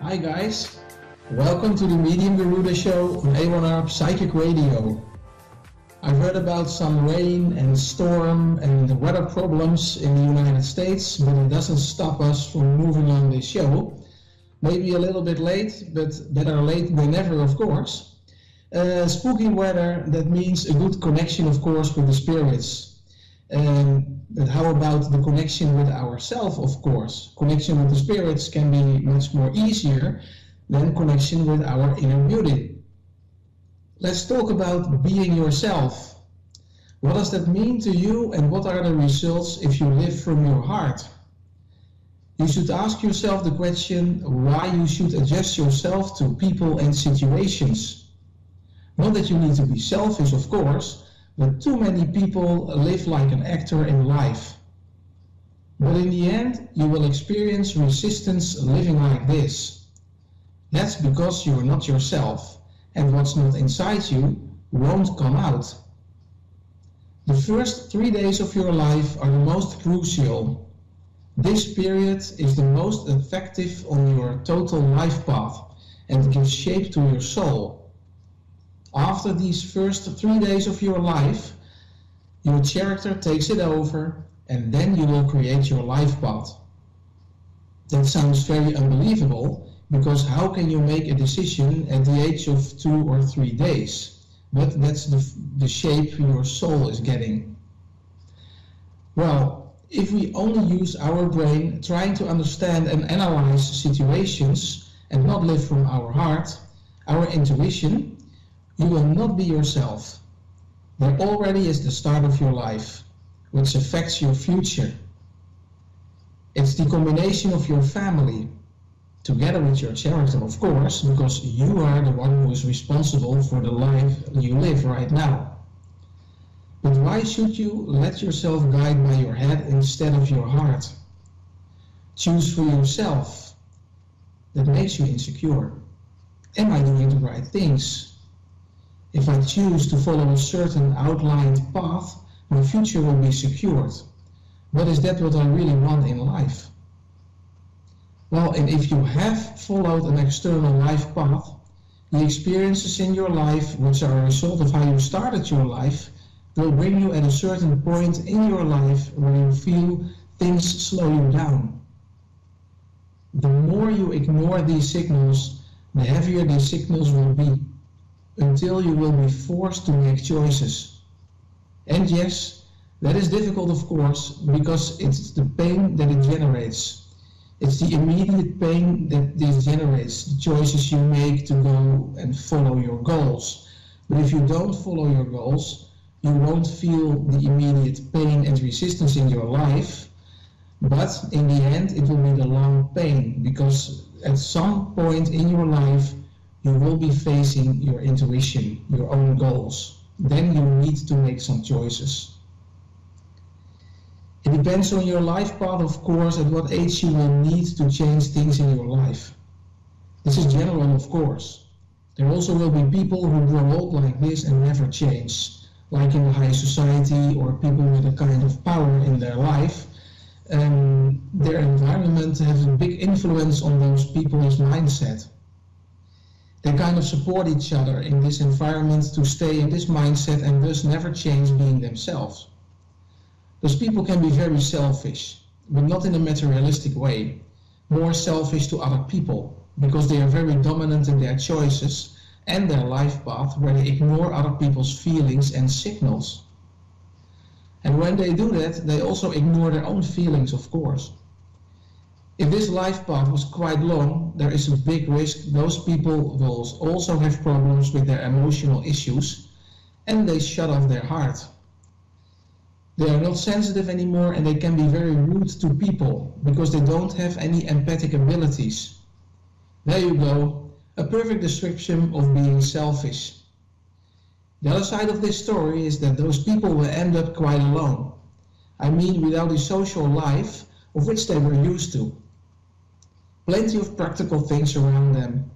Hi guys, welcome to the Mediium Garuda show on A1R Psychic Radio. I've heard about some rain and storm and the weather problems in the United States, but it doesn't stop us from moving on this show. Maybe a little bit late, but better late than never, of course. Spooky weather, that means a good connection, of course, with the spirits. But how about the connection with ourselves, of course? Connection with the spirits can be much more easier than connection with our inner beauty. Let's talk about being yourself. What does that mean to you, and what are the results if you live from your heart? You should ask yourself the question why you should adjust yourself to people and situations. Not that you need to be selfish, of course, but too many people live like an actor in life. But in the end, you will experience resistance living like this. That's because you are not yourself, and what's not inside you won't come out. The first 3 days of your life are the most crucial. This period is the most effective on your total life path and gives shape to your soul. After these first 3 days of your life, your character takes it over, and then you will create your life path. That sounds very unbelievable, because how can you make a decision at the age of 2 or 3 days? But that's the shape your soul is getting. Well, if we only use our brain trying to understand and analyze situations and not live from our heart, our intuition, you will not be yourself. There already is the start of your life, which affects your future. It's the combination of your family, together with your character, of course, because you are the one who is responsible for the life you live right now. But why should you let yourself guide by your head instead of your heart? Choose for yourself. That makes you insecure. Am I doing the right things? If I choose to follow a certain outlined path, my future will be secured. But is that what I really want in life? Well, and if you have followed an external life path, the experiences in your life, which are a result of how you started your life, will bring you at a certain point in your life where you feel things slow you down. The more you ignore these signals, the heavier these signals will be, until you will be forced to make choices. And yes, that is difficult, of course, because it's the pain that it generates. It's the immediate pain that this generates, the choices you make to go and follow your goals. But if you don't follow your goals, you won't feel the immediate pain and resistance in your life, but in the end it will be the long pain, because at some point in your life you will be facing your intuition, your own goals. Then you need to make some choices. It depends on your life path, of course, at what age you will need to change things in your life. This is general, of course. There also will be people who grow old like this and never change, like in the high society, or people with a kind of power in their life. Their environment has a big influence on those people's mindset. They kind of support each other in this environment to stay in this mindset and thus never change being themselves. Those people can be very selfish, but not in a materialistic way, more selfish to other people, because they are very dominant in their choices and their life path, where they ignore other people's feelings and signals. And when they do that, they also ignore their own feelings, of course. If this life path was quite long, there is a big risk those people will also have problems with their emotional issues, and they shut off their heart. They are not sensitive anymore, and they can be very rude to people because they don't have any empathic abilities. There you go, a perfect description of being selfish. The other side of this story is that those people will end up quite alone. I mean, without a social life of which they were used to. Plenty of practical things around them,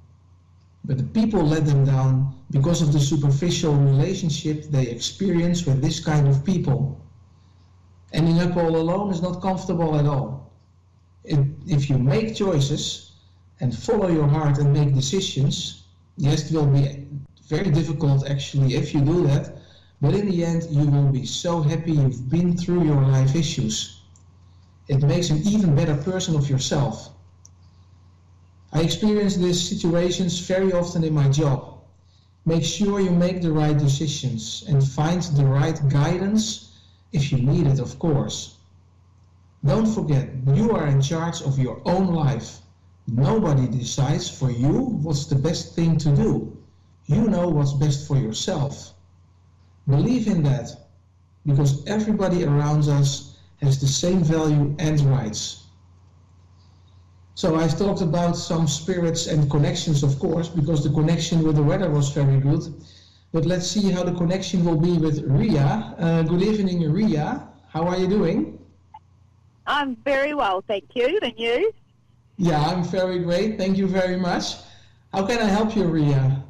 but the people let them down because of the superficial relationship they experience with this kind of people. Ending up all alone is not comfortable at all. If you make choices, and follow your heart and make decisions. Yes, it will be very difficult actually if you do that, but in the end you will be so happy you've been through your life issues. It makes an even better person of yourself. I experience these situations very often in my job. Make sure you make the right decisions and find the right guidance if you need it, of course. Don't forget, you are in charge of your own life. Nobody decides for you what's the best thing to do. You know what's best for yourself. Believe in that, because everybody around us has the same value and rights. So I've talked about some spirits and connections, of course, because the connection with the weather was very good. But let's see how the connection will be with Ria. Good evening, Ria. How are you doing? I'm very well, thank you. And you? Yeah, I'm very great. Thank you very much. How can I help you, Ria?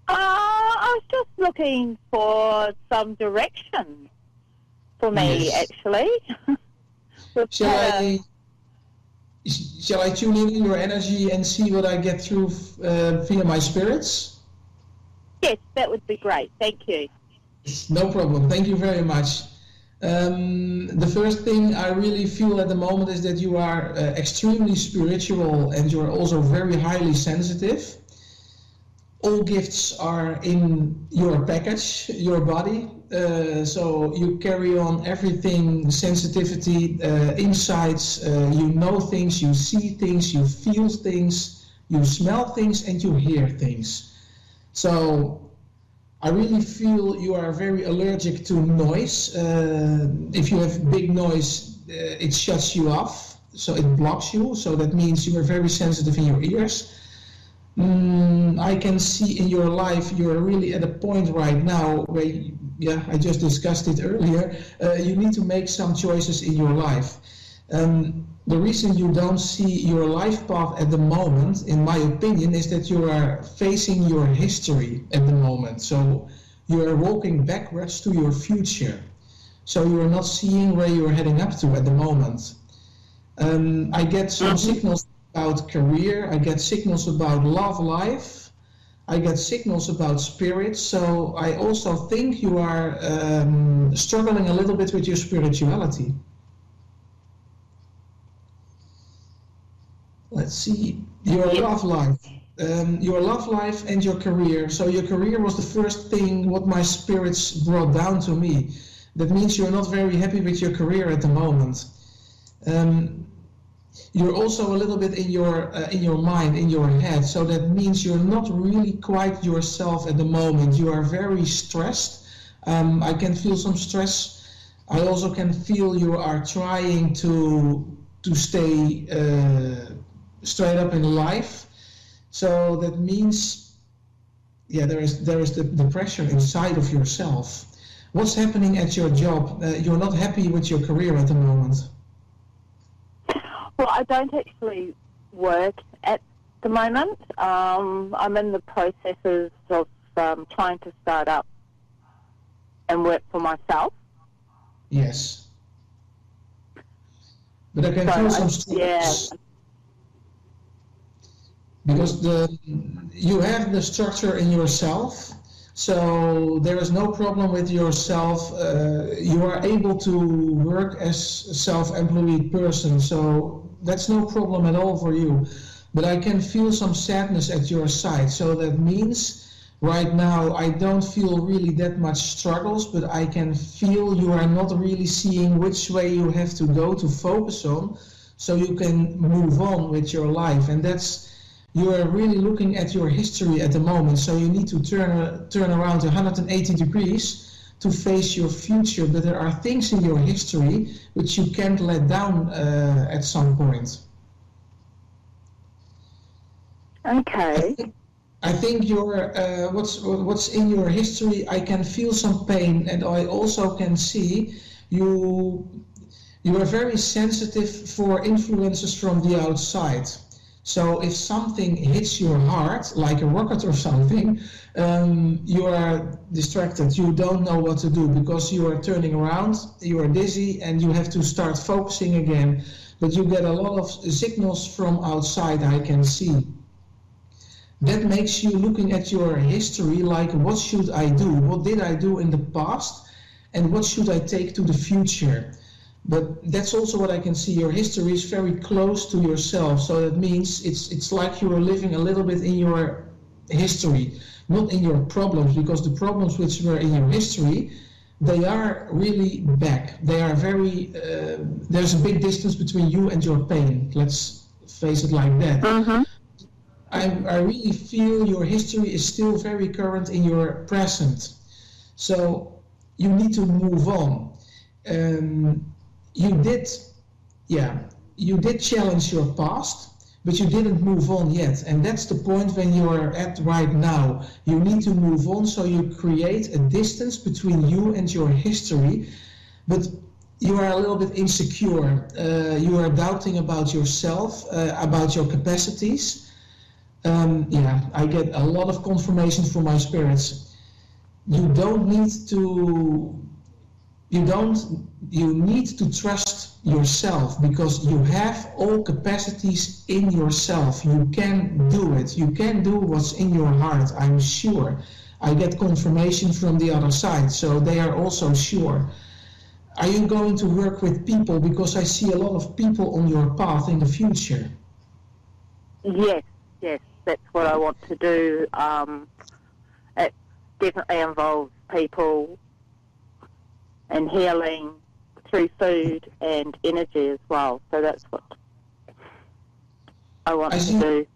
I was just looking for some direction for me, actually. Shall I tune in your energy and see what I get through via my spirits? Yes, that would be great. Thank you. No problem. Thank you very much. The first thing I really feel at the moment is that you are extremely spiritual and you are also very highly sensitive. All gifts are in your package, your body. So you carry on everything, sensitivity, insights, you know things, you see things, you feel things, you smell things, and you hear things. So I really feel you are very allergic to noise. If you have big noise, it shuts you off, so it blocks you. So that means you are very sensitive in your ears. I can see in your life you're really at a point right now where, I just discussed it earlier, you need to make some choices in your life. The reason you don't see your life path at the moment, in my opinion, is that you are facing your history at the moment. So you are walking backwards to your future. So you are not seeing where you are heading up to at the moment. I get some signals about career, I get signals about love life, I get signals about spirit, so I also think you are struggling a little bit with your spirituality. Let's see, your love life and your career. So your career was the first thing what my spirits brought down to me. That means you're not very happy with your career at the moment. You're also a little bit in your mind, in your head, so that means you're not really quite yourself at the moment. You are very stressed. I can feel some stress. I also can feel you are trying to stay straight up in life. So that means, there is the pressure inside of yourself. What's happening at your job? You're not happy with your career at the moment. Well, I don't actually work at the moment. I'm in the processes of trying to start up and work for myself. Yes. But I can feel some stress. Yeah. Because you have the structure in yourself, so there is no problem with yourself. You are able to work as a self-employed person, so that's no problem at all for you. But I can feel some sadness at your side, so that means right now I don't feel really that much struggles, but I can feel you are not really seeing which way you have to go to focus on, so you can move on with your life. And you are really looking at your history at the moment, so you need to turn around 180 degrees to face your future, but there are things in your history which you can't let down at some point. Okay. I think your what's in your history, I can feel some pain, and I also can see you are very sensitive for influences from the outside. So if something hits your heart, like a rocket or something, you are distracted. You don't know what to do because you are turning around, you are dizzy, and you have to start focusing again. but you get a lot of signals from outside, I can see. That makes you looking at your history like, what should I do? What did I do in the past? And what should I take to the future? But that's also what I can see. Your history is very close to yourself. So that means it's like you are living a little bit in your history, not in your problems, because the problems which were in your history, they are really back. They are very, there's a big distance between you and your pain. Let's face it like that. Mm-hmm. I really feel your history is still very current in your present. So you need to move on. You did challenge your past, but you didn't move on yet. And that's the point when you are at right now. You need to move on, so you create a distance between you and your history, but you are a little bit insecure. You are doubting about yourself, about your capacities. I get a lot of confirmation from my spirits. You need to trust yourself, because you have all capacities in yourself. You can do it. You can do what's in your heart, I'm sure. I get confirmation from the other side, so they are also sure. Are you going to work with people? Because I see a lot of people on your path in the future. Yes, that's what I want to do. It definitely involves people and healing through food and energy as well. So that's what I want to do.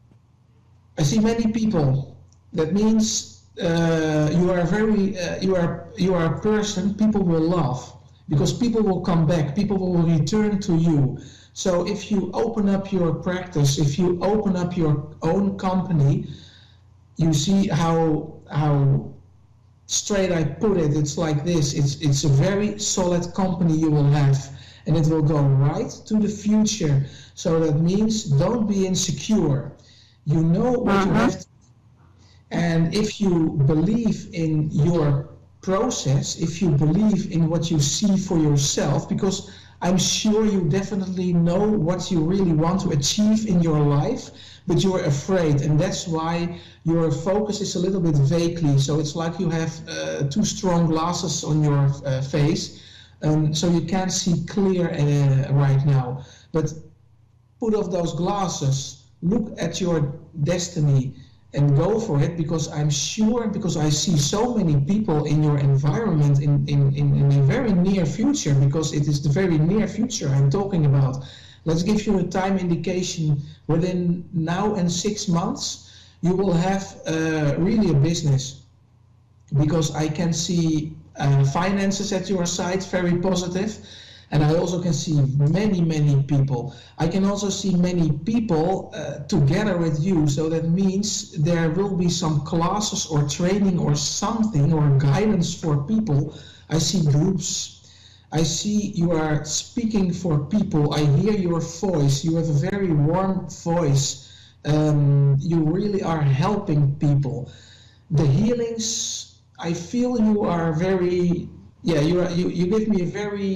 I see many people. That means you are a person people will love, because people will come back. People will return to you. So if you open up your practice, if you open up your own company, you see how straight I put it. It's like this. It's a very solid company you will have, and it will go right to the future. So that means don't be insecure. You know what you have to do. And if you believe in your process, if you believe in what you see for yourself, because I'm sure you definitely know what you really want to achieve in your life, but you're afraid, and that's why your focus is a little bit vaguely. So it's like you have too strong glasses on your face, so you can't see clear right now. But put off those glasses, look at your destiny, and go for it, because I'm sure, because I see so many people in your environment in the very near future, because it is the very near future I'm talking about. Let's give you a time indication. Within now and 6 months, you will have really a business, because I can see finances at your side, very positive. And I also can see many people. I can also see many people together with you. So that means there will be some classes or training or something or guidance for people. I see groups. I see you are speaking for people. I hear your voice. You have a very warm voice. You really are helping people. The healings, I feel you are very... you give me a very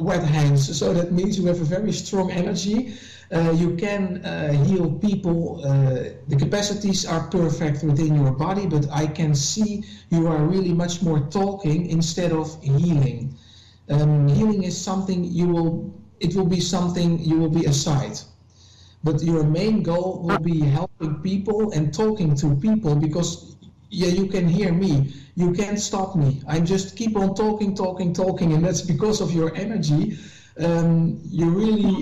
wet hands, so that means you have a very strong energy. You can heal people. The capacities are perfect within your body, but I can see you are really much more talking instead of healing. Healing is something it will be something you will be aside. But your main goal will be helping people and talking to people, because you can hear me. You can't stop me. I just keep on talking, and that's because of your energy. You really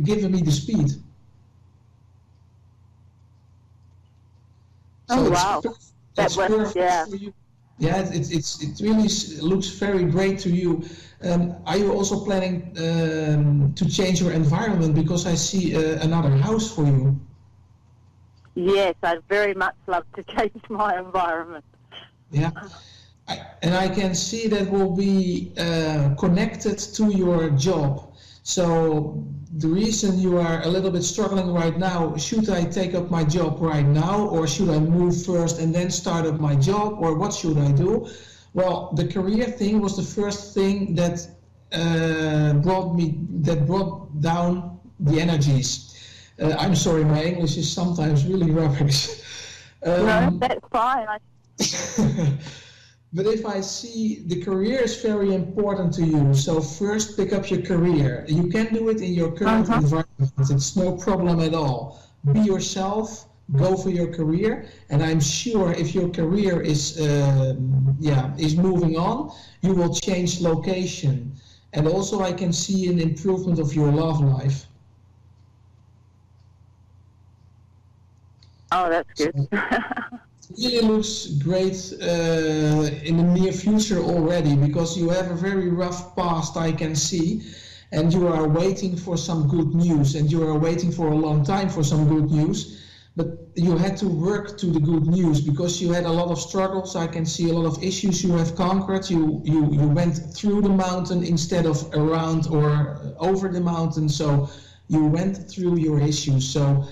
giving me the speed. So wow, that's perfect for you. Yeah, it really looks very great to you. Are you also planning to change your environment? Because I see another house for you. Yes, I'd very much love to change my environment. Yeah, and I can see that will be connected to your job. So the reason you are a little bit struggling right now, should I take up my job right now, or should I move first and then start up my job, or what should I do? Well, the career thing was the first thing that brought down the energies. I'm sorry, my English is sometimes really rubbish. No, that's fine. But if I see the career is very important to you, so first pick up your career. You can do it in your current environment. It's no problem at all. Be yourself, go for your career, and I'm sure if your career is moving on, you will change location. And also I can see an improvement of your love life. Oh, that's good. So, it really looks great in the near future already, because you have a very rough past, I can see, and you are waiting for some good news, and you are waiting for a long time for some good news, but you had to work to the good news because you had a lot of struggles. I can see a lot of issues you have conquered. You went through the mountain instead of around or over the mountain, so you went through your issues. So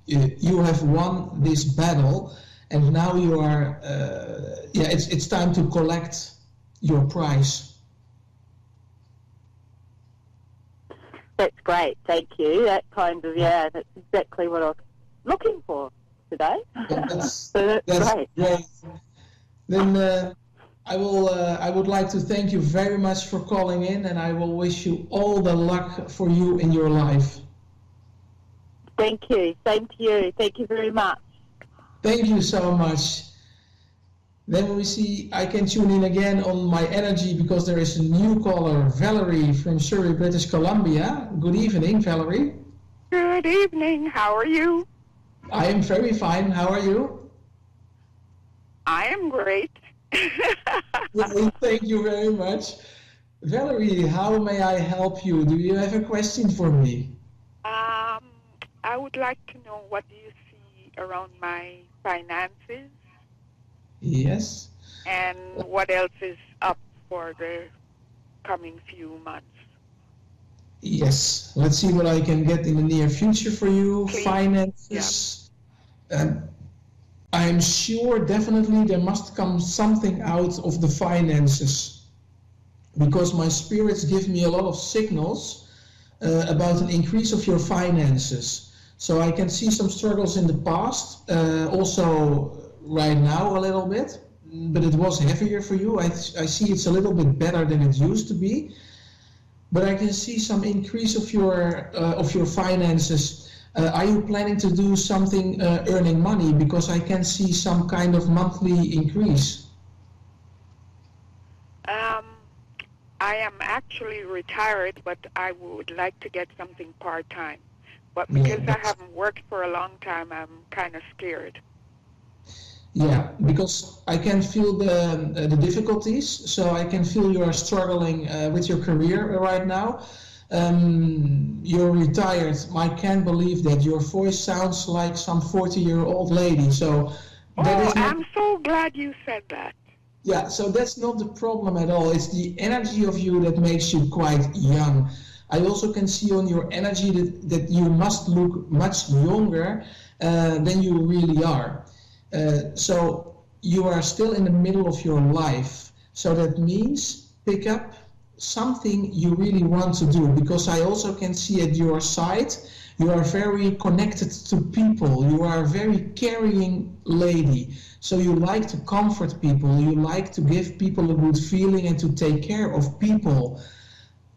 you have won this battle. And now you are, it's time to collect your prize. That's great, thank you. That kind of, that's exactly what I was looking for today. That's great. Then I would like to thank you very much for calling in, and I will wish you all the luck for you in your life. Thank you. Same to you. Thank you very much. Thank you so much. Then we see I can tune in again on my energy because there is a new caller, Valerie from Surrey, British Columbia. Good evening, Valerie. Good evening. How are you? I am very fine. How are you? I am great. Well, thank you very much. Valerie, how may I help you? Do you have a question for me? I would like to know, what do you see around my finances? Yes. And what else is up for the coming few months? Yes. Let's see what I can get in the near future for you. Please. Finances. Yeah. I'm sure definitely there must come something out of the finances, because my spirits give me a lot of signals about an increase of your finances. So I can see some struggles in the past, also right now a little bit, but it was heavier for you. I see it's a little bit better than it used to be, but I can see some increase of your finances. Are you planning to do something earning money? Because I can see some kind of monthly increase. I am actually retired, but I would like to get something part-time. But because I haven't worked for a long time, I'm kind of scared. Yeah, because I can feel the difficulties. So I can feel you are struggling with your career right now. You're retired. I can't believe that. Your voice sounds like some 40-year-old lady. So that is I'm so glad you said that. Yeah, so that's not the problem at all. It's the energy of you that makes you quite young. I also can see on your energy that you must look much younger than you really are. So you are still in the middle of your life. So that means pick up something you really want to do, because I also can see at your side you are very connected to people. You are a very caring lady. So you like to comfort people. You like to give people a good feeling and to take care of people.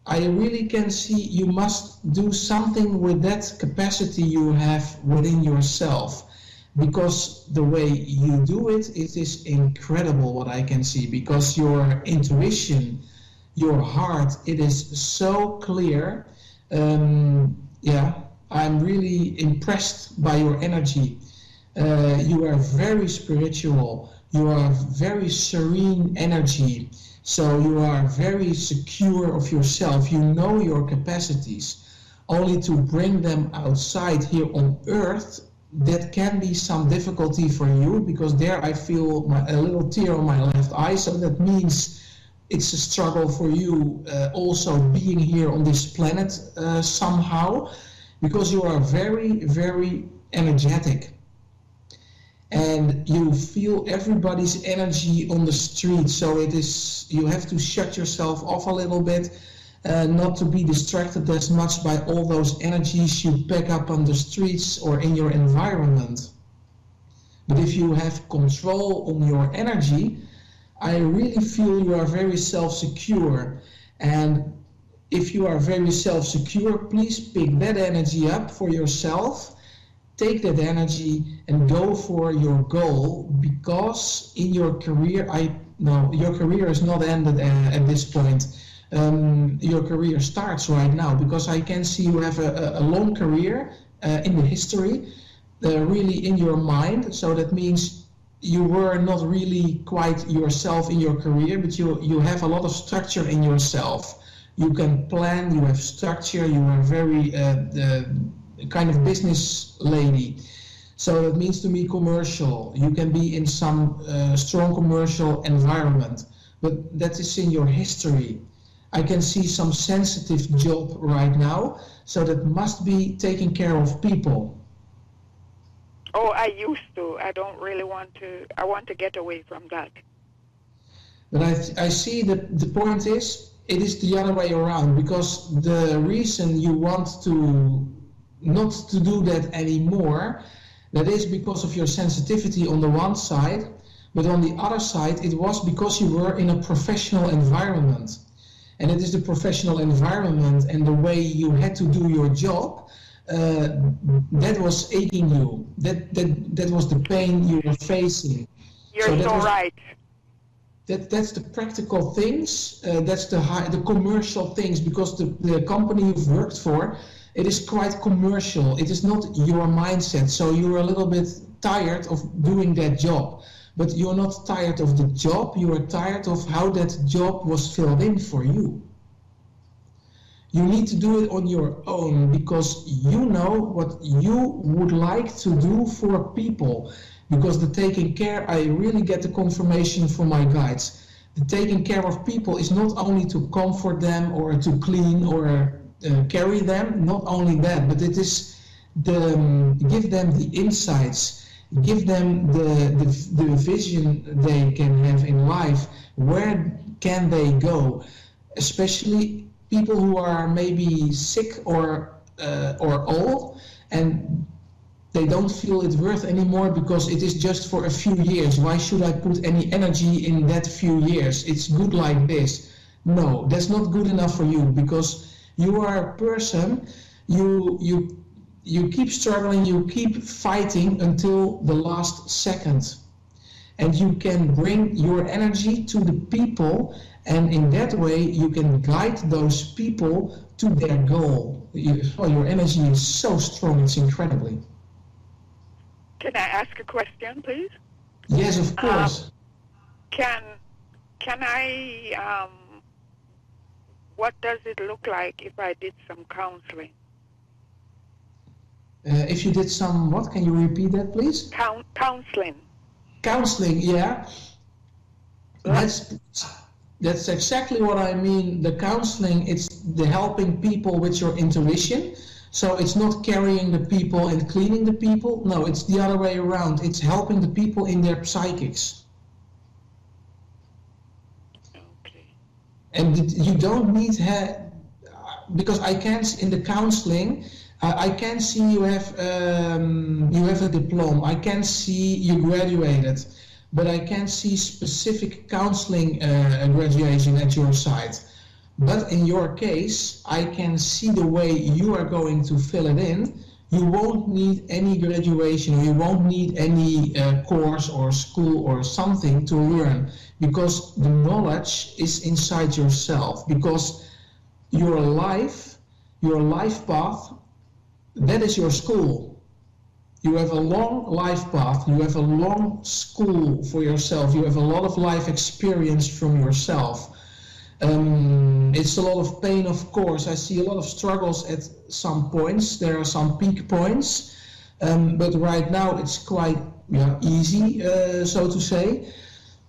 I really can see you must do something with that capacity you have within yourself, because the way you do it, it is incredible what I can see, because your intuition, your heart, it is so clear. I'm really impressed by your energy. You are very spiritual. You are very serene energy. So you are very secure of yourself. You know your capacities. Only to bring them outside here on earth, that can be some difficulty for you, because there I feel a little tear on my left eye. So that means it's a struggle for you also being here on this planet somehow, because you are very, very energetic. And you feel everybody's energy on the street, so it is, you have to shut yourself off a little bit. not to be distracted as much by all those energies you pick up on the streets or in your environment. But if you have control on your energy, I really feel you are very self-secure. And if you are very self-secure, please pick that energy up for yourself, take that energy and go for your goal, because in your career, your career is not ended at this point. Your career starts right now, because I can see you have a long career in the history, really in your mind. So that means you were not really quite yourself in your career, but you have a lot of structure in yourself. You can plan, you have structure, you are very kind of business lady. So that means to me commercial. You can be in some strong commercial environment, but that is in your history. I can see some sensitive job right now, so that must be taking care of people. Oh, I used to. I don't really want to. I want to get away from that. But I see that the point is, it is the other way around, because the reason you want to not to do that anymore, that is because of your sensitivity on the one side, but on the other side, it was because you were in a professional environment. And it is the professional environment and the way you had to do your job that was aching you. That was the pain you were facing. You're so right. That's the practical things. That's the commercial things, because the company you've worked for, it is quite commercial. It is not your mindset. So you're a little bit tired of doing that job. But you're not tired of the job, you are tired of how that job was filled in for you. You need to do it on your own, because you know what you would like to do for people. Because the taking care, I really get the confirmation from my guides. The taking care of people is not only to comfort them or to clean or carry them, not only that, but it is give them the insights. Give them the vision they can have in life. Where can they go? Especially people who are maybe sick or old, and they don't feel it worth anymore because it is just for a few years. Why should I put any energy in that few years? It's good like this. No, that's not good enough for you, because you are a person. You keep struggling, you keep fighting until the last second. And you can bring your energy to the people, and in that way you can guide those people to their goal. Your energy is so strong, it's incredibly. Can I ask a question, please? Yes, of course. Can I, what does it look like if I did some counseling? If you did some, what? Can you repeat that, please? Counseling. Counseling, yeah. That's exactly what I mean. The counseling, it's the helping people with your intuition. So it's not carrying the people and cleaning the people. No, it's the other way around. It's helping the people in their psychics. Okay. And you don't need because I can't, in the counseling, I can see you have a diploma. I can see you graduated, but I can't see specific counseling graduation at your side. But in your case, I can see the way you are going to fill it in. You won't need any graduation, or you won't need any course or school or something to learn, because the knowledge is inside yourself. Because your life path, that is your school. You have a long life path, you have a long school for yourself, you have a lot of life experience from yourself. It's a lot of pain, of course. I see a lot of struggles at some points. There are some peak points, but right now it's quite easy, so to say.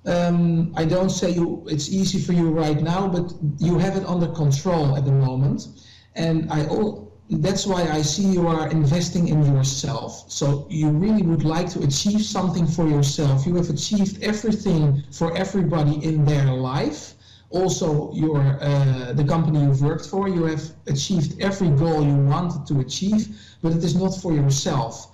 I don't say it's easy for you right now, but you have it under control at the moment. And that's why I see you are investing in yourself. So you really would like to achieve something for yourself. You have achieved everything for everybody in their life also your the company you've worked for. You have achieved every goal you wanted to achieve, but it is not for yourself.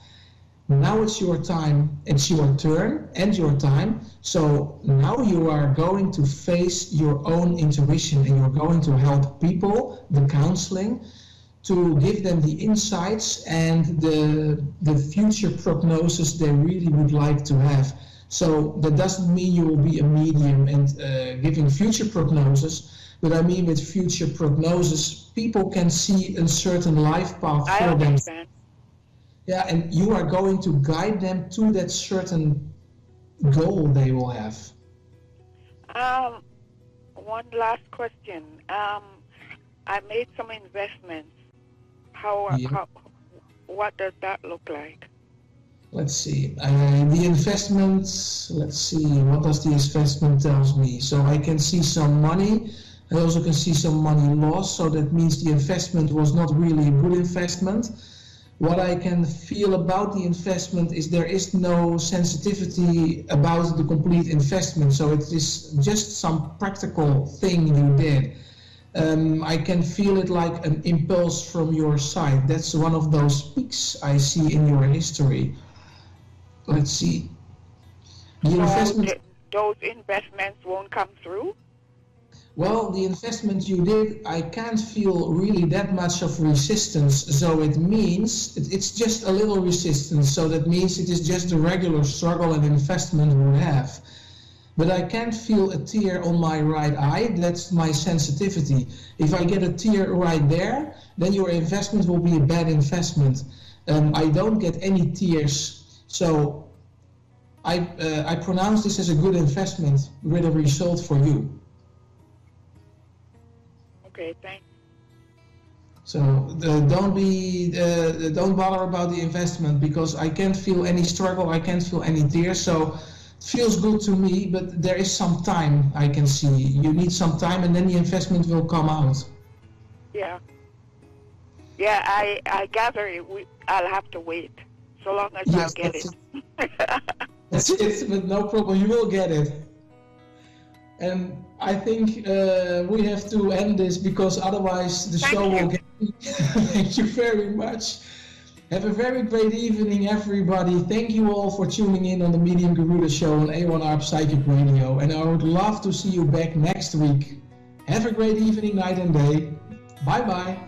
Now it's your time, it's your turn and your time. So now you are going to face your own intuition, and you're going to help people, the counseling, to give them the insights and the future prognosis they really would like to have. So that doesn't mean you will be a medium and giving future prognosis, but I mean with future prognosis, people can see a certain life path for them. Yeah, and you are going to guide them to that certain goal they will have. One last question. I made some investments. What does that look like? Let's see. The investment, let's see, what does the investment tells me? So I can see some money. I also can see some money lost. So that means the investment was not really a good investment. What I can feel about the investment is there is no sensitivity about the complete investment. So it is just some practical thing you did. I can feel it like an impulse from your side. That's one of those peaks I see in your history. Let's see. Those investments won't come through? Well, the investment you did, I can't feel really that much of resistance. So it means it's just a little resistance. So that means it is just the regular struggle an investment would have. But I can't feel a tear on my right eye. That's my sensitivity. If I get a tear right there, then your investment will be a bad investment. I don't get any tears. So I pronounce this as a good investment with a result for you. Okay, thanks. So don't bother about the investment, because I can't feel any struggle, I can't feel any tears. So it feels good to me, but there is some time I can see. You need some time, and then the investment will come out. Yeah. Yeah, I gather I'll have to wait so long as I get it. That's it, but no problem. You will get it. And I think we have to end this, because otherwise the show will get... Thank you very much. Have a very great evening, everybody. Thank you all for tuning in on the Mediium Garuda show on A1R Psychic Radio. And I would love to see you back next week. Have a great evening, night and day. Bye-bye.